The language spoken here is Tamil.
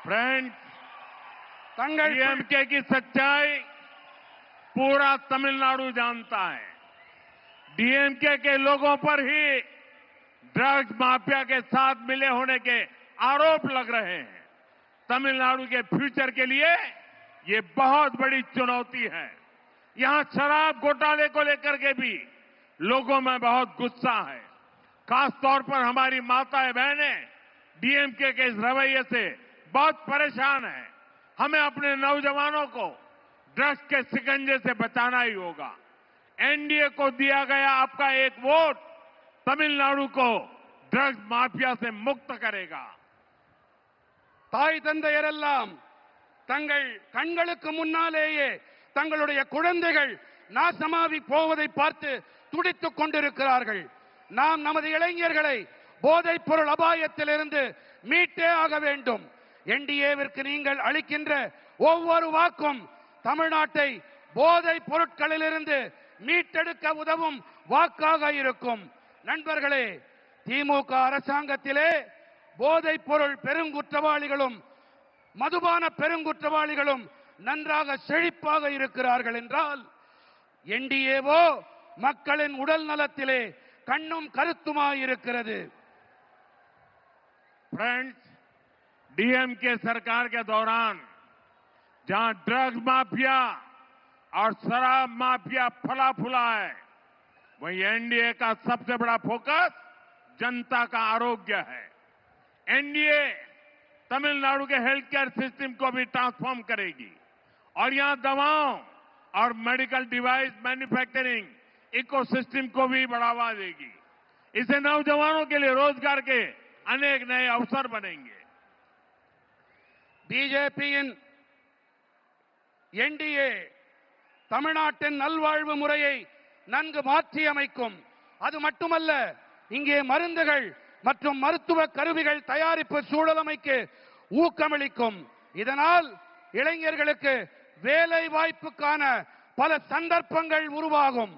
फ्रेंड्स, डीएमके की सच्चाई पूरा तमिलनाडु जानता है। डीएमके के लोगों पर ही ड्रग्स माफिया के साथ मिले होने के आरोप लग रहे हैं। तमिलनाडु के फ्यूचर के लिए ये बहुत बड़ी चुनौती है। यहां शराब घोटाले को लेकर के भी लोगों में बहुत गुस्सा है। खासतौर पर हमारी माताएं बहनें डीएमके के इस रवैये से बहुत परेशान हैं। हमें अपने नौजवानों को ड्रग्स के शिकंजे से बचाना ही होगा। एनडीए को दिया गया आपका एक वोट तमिलनाडु को ड्रग्स माफिया से मुक्त करेगा। தாய் தந்தையரெல்லாம் தங்கள் கண்களுக்கு முன்னாலேயே தங்களுடைய குழந்தைகள் நாசமாகி போவதை பார்த்து துடித்துக் கொண்டிருக்கிறார்கள். நாம் நமது இளைஞர்களை போதைப் பொருள் அபாயத்திலிருந்து மீட்டே ஆக வேண்டும். என்டிஏவிற்கு நீங்கள் அளிக்கின்ற ஒவ்வொரு வாக்கும் தமிழ்நாட்டை போதைப் பொருட்களிலிருந்து மீட்டெடுக்க உதவும் வாக்காக இருக்கும். நண்பர்களே, திமுக அரசாங்கத்திலே போதைப் பொருள் பெருங்குற்றவாளிகளும் மதுபான பெருங்குற்றவாளிகளும் நன்றாக செழிப்பாக இருக்கிறார்கள் என்றால் என்டிஏவோ மக்களின் உடல் நலத்திலே கண்ணும் கருத்துமாய் இருக்கிறது. फ्रेंड्स, डीएमके सरकार के दौरान जहां ड्रग्स माफिया और शराब माफिया फला फूला है, वहीं एनडीए का सबसे बड़ा फोकस जनता का आरोग्य है। एनडीए तमिलनाडु के हेल्थ केयर सिस्टम को भी ट्रांसफॉर्म करेगी और यहां दवाओं और मेडिकल डिवाइस मैन्युफैक्चरिंग इकोसिस्टम को भी बढ़ावा देगी। इससे नौजवानों के लिए रोजगार के अनेक नए अवसर बनेंगे। பிஜேபியின் என்டிஏ தமிழ்நாட்டின் நல்வாழ்வு முறையை நன்கு மாற்றி அமைக்கும். அது மட்டுமல்ல, இங்கே மருந்துகள் மற்றும் மருத்துவ கருவிகள் தயாரிப்பு சூழலமைக்கு ஊக்கமளிக்கும். இதனால் இளைஞர்களுக்கு வேலை வாய்ப்புக்கான பல சந்தர்ப்பங்கள் உருவாகும்.